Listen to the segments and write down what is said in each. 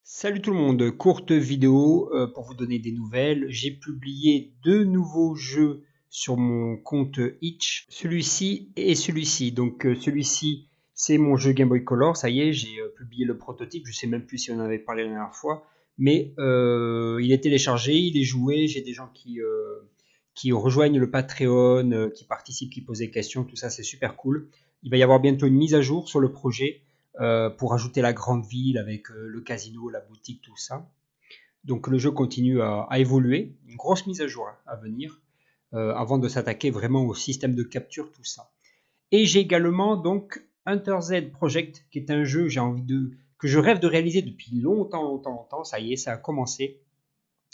Salut tout le monde, courte vidéo pour vous donner des nouvelles. J'ai publié deux nouveaux jeux sur mon compte Itch, celui-ci et celui-ci. Donc celui-ci c'est mon jeu Game Boy Color, ça y est, j'ai publié le prototype, je sais même plus si on en avait parlé la dernière fois, mais il est téléchargé, il est joué, j'ai des gens qui rejoignent le Patreon, qui participent, qui posent des questions, tout ça c'est super cool. Il va y avoir bientôt une mise à jour sur le projet pour ajouter la grande ville avec le casino, la boutique, tout ça. Donc le jeu continue à évoluer, une grosse mise à jour à venir avant de s'attaquer vraiment au système de capture, tout ça. Et j'ai également donc Hunter Z Project, qui est un jeu que je rêve de réaliser depuis longtemps. Ça y est, ça a commencé.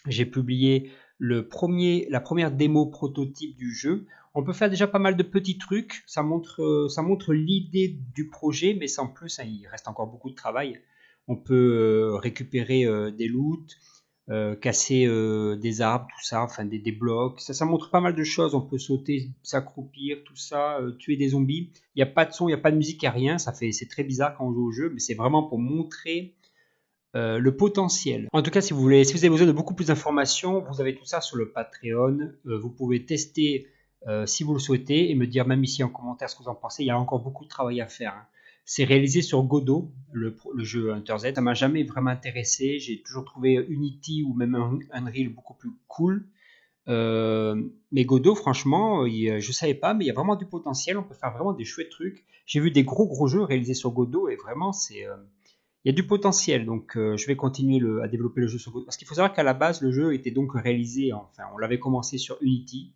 J'ai publié la première démo prototype du jeu. On peut faire déjà pas mal de petits trucs. Ça montre l'idée du projet, mais sans plus, hein, il reste encore beaucoup de travail. On peut récupérer des loots, casser des arbres, tout ça, enfin des blocs. Ça montre pas mal de choses. On peut sauter, s'accroupir, tout ça, tuer des zombies. Il n'y a pas de son, il n'y a pas de musique, il n'y a rien. C'est très bizarre quand on joue au jeu, mais c'est vraiment pour montrer le potentiel. En tout cas, si vous avez besoin de beaucoup plus d'informations, vous avez tout ça sur le Patreon. Vous pouvez tester si vous le souhaitez et me dire même ici en commentaire ce que vous en pensez. Il y a encore beaucoup de travail à faire, hein. C'est réalisé sur Godot, le jeu Hunter Z. Ça m'a jamais vraiment intéressé. J'ai toujours trouvé Unity ou même Unreal beaucoup plus cool. Mais Godot, franchement, je savais pas, mais il y a vraiment du potentiel. On peut faire vraiment des chouettes trucs. J'ai vu des gros jeux réalisés sur Godot et vraiment, il y a du potentiel, donc je vais continuer à développer le jeu sur Godot. Parce qu'il faut savoir qu'à la base, le jeu était donc réalisé, enfin, on l'avait commencé sur Unity.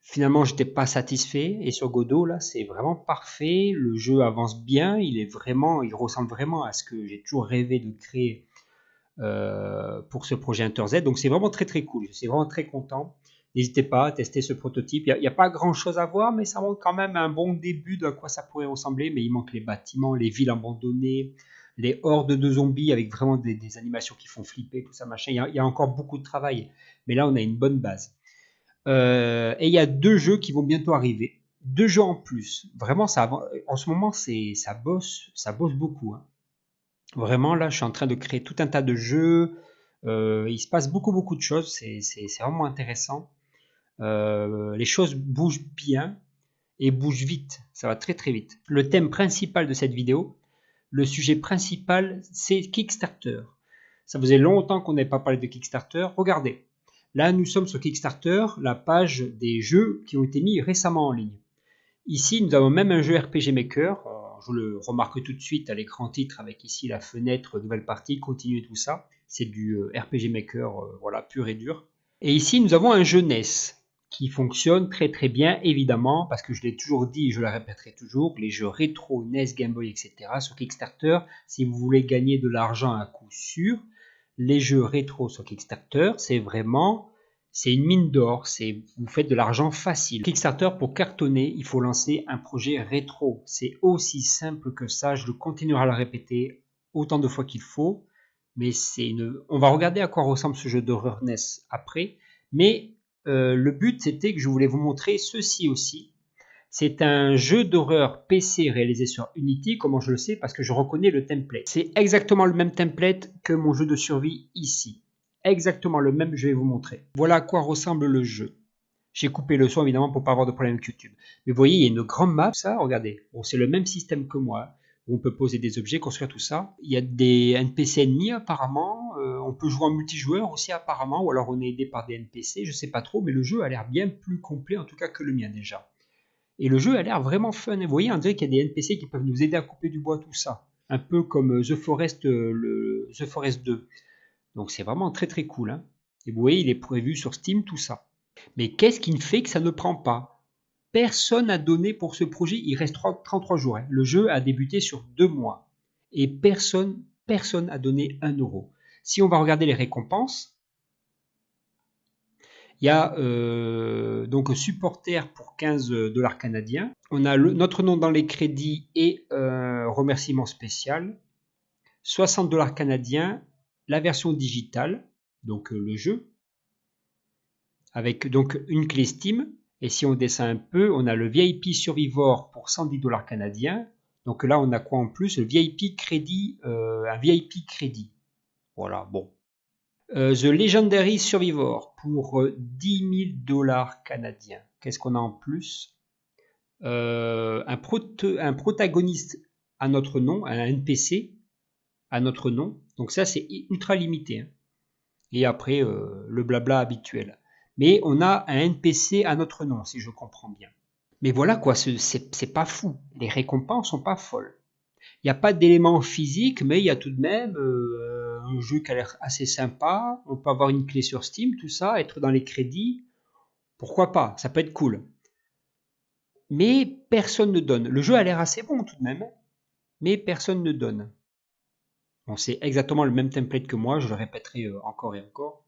Finalement, j'étais pas satisfait, et sur Godot, là, c'est vraiment parfait. Le jeu avance bien, il ressemble vraiment à ce que j'ai toujours rêvé de créer pour ce projet Hunter Z. Donc c'est vraiment très cool. Je suis vraiment très content. N'hésitez pas à tester ce prototype. Il n'y a pas grand chose à voir, mais ça montre quand même un bon début de à quoi ça pourrait ressembler. Mais il manque les bâtiments, les villes abandonnées, les hordes de zombies avec vraiment des animations qui font flipper, tout ça, machin. Il y a encore beaucoup de travail. Mais là, on a une bonne base. Et il y a deux jeux qui vont bientôt arriver. Deux jeux en plus. Vraiment, en ce moment, ça bosse beaucoup, hein. Vraiment, là, je suis en train de créer tout un tas de jeux. Il se passe beaucoup de choses. C'est vraiment intéressant. Les choses bougent bien et bougent vite. Ça va très vite. Le thème principal de cette vidéo, le sujet principal, c'est Kickstarter. Ça faisait longtemps qu'on n'avait pas parlé de Kickstarter. Regardez, là, nous sommes sur Kickstarter, la page des jeux qui ont été mis récemment en ligne. Ici, nous avons même un jeu RPG Maker. Je le remarque tout de suite à l'écran titre avec ici la fenêtre nouvelle partie, continuer tout ça. C'est du RPG Maker, voilà, pur et dur. Et ici, nous avons un jeu NES qui fonctionne très bien, évidemment, parce que je l'ai toujours dit et je le répéterai toujours, les jeux rétro, NES, Game Boy, etc. sur Kickstarter, si vous voulez gagner de l'argent à coup sûr, les jeux rétro sur Kickstarter, c'est une mine d'or, vous faites de l'argent facile. Kickstarter, pour cartonner, il faut lancer un projet rétro. C'est aussi simple que ça, je continuerai à le répéter autant de fois qu'il faut. Mais on va regarder à quoi ressemble ce jeu d'horreur NES après. Mais le but, c'était que je voulais vous montrer ceci aussi. C'est un jeu d'horreur PC réalisé sur Unity. Comment je le sais? Parce que je reconnais le template. C'est exactement le même template que mon jeu de survie ici. Exactement le même, je vais vous montrer. Voilà à quoi ressemble le jeu. J'ai coupé le son évidemment pour pas avoir de problème avec YouTube. Mais vous voyez, il y a une grande map, ça, regardez. Bon, c'est le même système que moi, où on peut poser des objets, construire tout ça. Il y a des NPC ennemis apparemment. On peut jouer en multijoueur aussi apparemment, ou alors on est aidé par des NPC, je sais pas trop, mais le jeu a l'air bien plus complet en tout cas que le mien déjà. Et le jeu a l'air vraiment fun. Vous voyez, on dirait qu'il y a des NPC qui peuvent nous aider à couper du bois, tout ça. Un peu comme The Forest 2. Donc c'est vraiment très cool, hein. Et vous voyez, il est prévu sur Steam, tout ça. Mais qu'est-ce qui fait que ça ne prend pas? Personne n'a donné pour ce projet, il reste 33 jours, hein. Le jeu a débuté sur 2 mois. Et personne n'a donné 1 euro. Si on va regarder les récompenses, il y a donc supporter pour 15 dollars canadiens. On a notre nom dans les crédits et remerciement spécial. 60 dollars canadiens, la version digitale, donc le jeu, avec donc une clé Steam. Et si on descend un peu, on a le VIP Survivor pour 110 dollars canadiens. Donc là, on a quoi en plus? Le VIP crédit, un VIP crédit. Voilà, bon. The Legendary Survivor pour 10 000 $ canadiens. Qu'est-ce qu'on a en plus? Un protagoniste à notre nom, un NPC à notre nom. Donc ça, c'est ultra limité. Hein. Et après, le blabla habituel. Mais on a un NPC à notre nom, si je comprends bien. Mais voilà quoi, c'est pas fou. Les récompenses sont pas folles. Il n'y a pas d'éléments physiques, mais il y a tout de même un jeu qui a l'air assez sympa. On peut avoir une clé sur Steam, tout ça, être dans les crédits. Pourquoi pas? Ça peut être cool. Mais personne ne donne. Le jeu a l'air assez bon tout de même, mais personne ne donne. Bon, c'est exactement le même template que moi, je le répéterai encore et encore.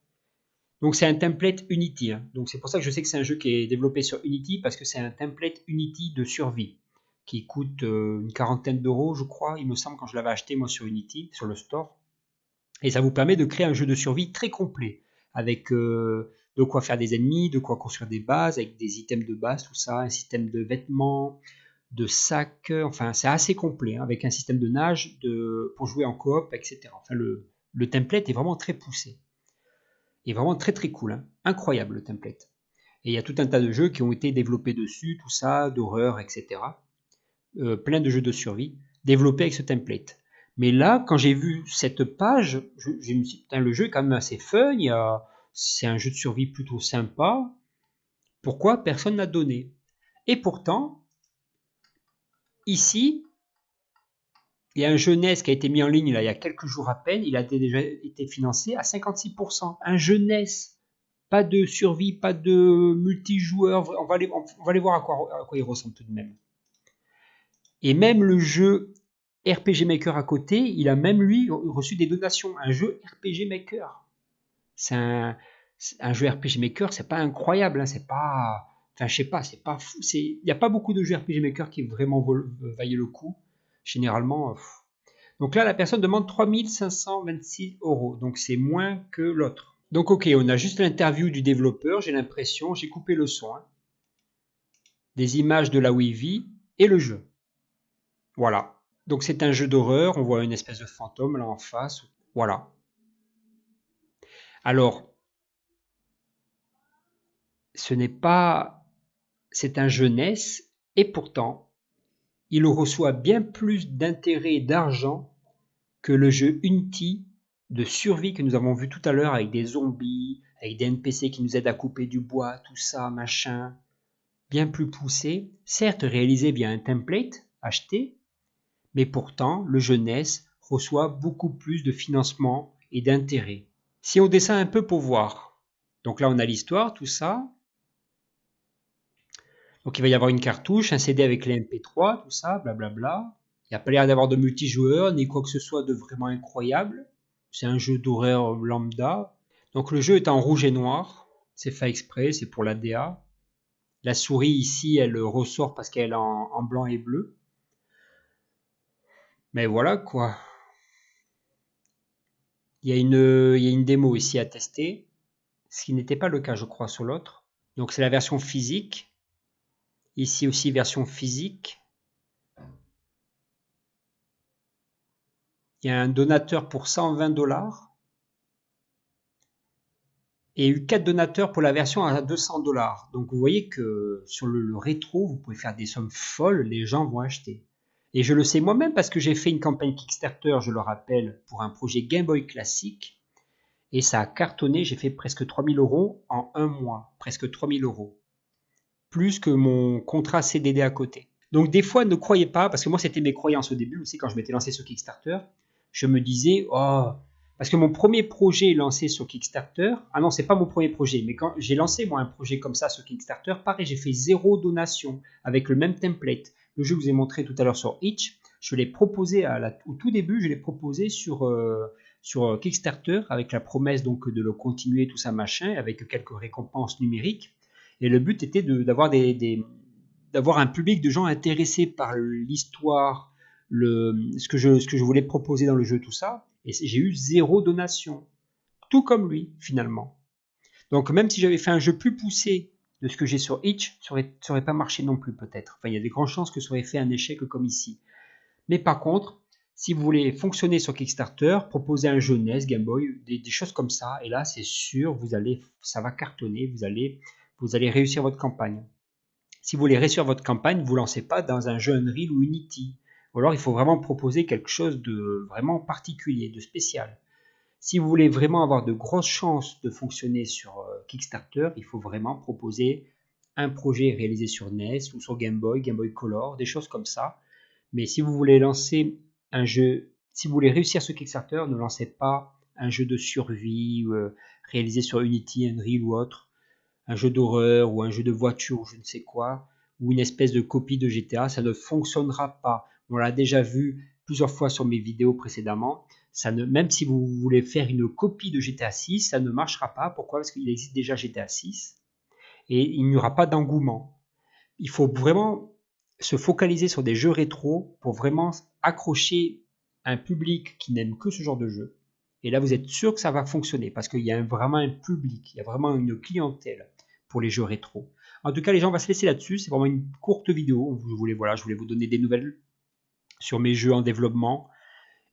Donc c'est un template Unity. Hein. Donc c'est pour ça que je sais que c'est un jeu qui est développé sur Unity, parce que c'est un template Unity de survie, qui coûte une quarantaine d'euros, je crois, il me semble, quand je l'avais acheté moi sur Unity, sur le store. Et ça vous permet de créer un jeu de survie très complet, avec de quoi faire des ennemis, de quoi construire des bases, avec des items de base, tout ça, un système de vêtements, de sacs, enfin c'est assez complet, hein, avec un système de nage pour jouer en coop, etc. Enfin le template est vraiment très poussé. Il est vraiment très très cool, hein. Incroyable le template. Et il y a tout un tas de jeux qui ont été développés dessus, tout ça, d'horreur, etc. Plein de jeux de survie développés avec ce template. Mais là, quand j'ai vu cette page, je me suis dit, putain, le jeu est quand même assez fun, c'est un jeu de survie plutôt sympa. Pourquoi personne n'a donné? Et pourtant, ici, il y a un jeu NES qui a été mis en ligne là, il y a quelques jours à peine, il a déjà été financé à 56%. Un jeu NES, pas de survie, pas de multijoueur, on va aller voir à quoi il ressemble tout de même. Et même le jeu RPG Maker à côté, il a même lui reçu des donations. Un jeu RPG Maker. C'est un jeu RPG Maker, c'est pas incroyable, hein, c'est pas. Enfin, je sais pas, c'est pas fou. Il n'y a pas beaucoup de jeux RPG Maker qui vraiment vaillent le coup. Généralement. Donc là, la personne demande 3526 €. Donc c'est moins que l'autre. Donc ok, on a juste l'interview du développeur, j'ai l'impression, j'ai coupé le son. Hein. Des images de là où il vit et le jeu. Voilà. Donc c'est un jeu d'horreur, on voit une espèce de fantôme là en face. Voilà. Alors, ce n'est pas... C'est un jeunesse et pourtant, il reçoit bien plus d'intérêt et d'argent que le jeu Unity de survie que nous avons vu tout à l'heure avec des zombies, avec des NPC qui nous aident à couper du bois, tout ça, machin. Bien plus poussé, certes réalisé via un template acheté, mais pourtant le jeunesse reçoit beaucoup plus de financement et d'intérêt. Si on descend un peu pour voir, donc là on a l'histoire, tout ça. Donc il va y avoir une cartouche, un CD avec les MP3, tout ça, blablabla. Il n'y a pas l'air d'avoir de multijoueur, ni quoi que ce soit de vraiment incroyable. C'est un jeu d'horreur lambda. Donc le jeu est en rouge et noir, c'est fait exprès, c'est pour la DA. La souris ici, elle ressort parce qu'elle est en blanc et bleu. Mais voilà quoi. Il y a une démo ici à tester, ce qui n'était pas le cas je crois sur l'autre. Donc c'est la version physique. Ici aussi version physique. Il y a un donateur pour 120 $. Et il y a eu 4 donateurs pour la version à 200 $. Donc vous voyez que sur le rétro, vous pouvez faire des sommes folles, les gens vont acheter. Et je le sais moi-même parce que j'ai fait une campagne Kickstarter, je le rappelle, pour un projet Game Boy classique. Et ça a cartonné, j'ai fait presque 3000 € en un mois. Presque 3000 €. Plus que mon contrat CDD à côté. Donc des fois, ne croyez pas, parce que moi c'était mes croyances au début aussi quand je m'étais lancé sur Kickstarter, je me disais, oh, parce que mon premier projet lancé sur Kickstarter, ah non, c'est pas mon premier projet, mais quand j'ai lancé moi un projet comme ça sur Kickstarter, pareil, j'ai fait 0 donation avec le même template. Le jeu que je vous ai montré tout à l'heure sur Itch, je l'ai proposé au tout début, je l'ai proposé sur Kickstarter avec la promesse donc de le continuer, tout ça machin, avec quelques récompenses numériques. Et le but était d'avoir d'avoir un public de gens intéressés par l'histoire, ce que je voulais proposer dans le jeu, tout ça. Et j'ai eu 0 donation. Tout comme lui, finalement. Donc même si j'avais fait un jeu plus poussé de ce que j'ai sur Itch, ça aurait pas marché non plus peut-être. Enfin, il y a des grandes chances que ça aurait fait un échec comme ici. Mais par contre, Si vous voulez fonctionner sur Kickstarter, proposez un jeu NES, Game Boy, des choses comme ça. Et là, c'est sûr, ça va cartonner, vous allez réussir votre campagne. Si vous voulez réussir votre campagne, vous ne lancez pas dans un jeu Unreal ou Unity. Ou alors, il faut vraiment proposer quelque chose de vraiment particulier, de spécial. Si vous voulez vraiment avoir de grosses chances de fonctionner sur Kickstarter, il faut vraiment proposer un projet réalisé sur NES ou sur Game Boy Color, des choses comme ça. Mais si vous voulez lancer un jeu, si vous voulez réussir ce Kickstarter, ne lancez pas un jeu de survie réalisé sur Unity, Unreal ou autre, un jeu d'horreur ou un jeu de voiture ou je ne sais quoi, ou une espèce de copie de GTA, ça ne fonctionnera pas. On l'a déjà vu plusieurs fois sur mes vidéos précédemment. Même si vous voulez faire une copie de GTA 6, ça ne marchera pas. Pourquoi? Parce qu'il existe déjà GTA 6 et il n'y aura pas d'engouement. Il faut vraiment se focaliser sur des jeux rétro pour vraiment accrocher un public qui n'aime que ce genre de jeu. Et là, vous êtes sûr que ça va fonctionner parce qu'il y a vraiment un public, il y a vraiment une clientèle pour les jeux rétro. En tout cas, les gens vont se laisser là-dessus. C'est vraiment une courte vidéo. Je voulais vous donner des nouvelles sur mes jeux en développement.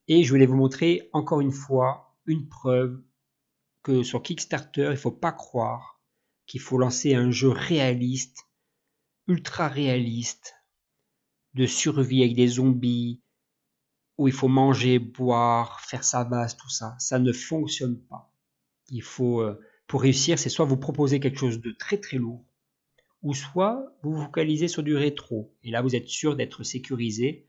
Et je voulais vous montrer encore une fois une preuve que sur Kickstarter, il ne faut pas croire qu'il faut lancer un jeu réaliste, ultra réaliste, de survie avec des zombies, où il faut manger, boire, faire sa base, tout ça. Ça ne fonctionne pas. Il faut, pour réussir, c'est soit vous proposer quelque chose de très très lourd, ou soit vous vous focalisez sur du rétro. Et là, vous êtes sûr d'être sécurisé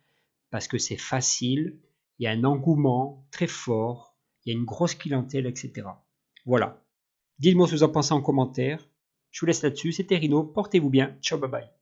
parce que c'est facile, il y a un engouement très fort, il y a une grosse clientèle, etc. Voilà. Dites-moi ce que vous en pensez en commentaire. Je vous laisse là-dessus. C'était Rino. Portez-vous bien. Ciao, bye bye.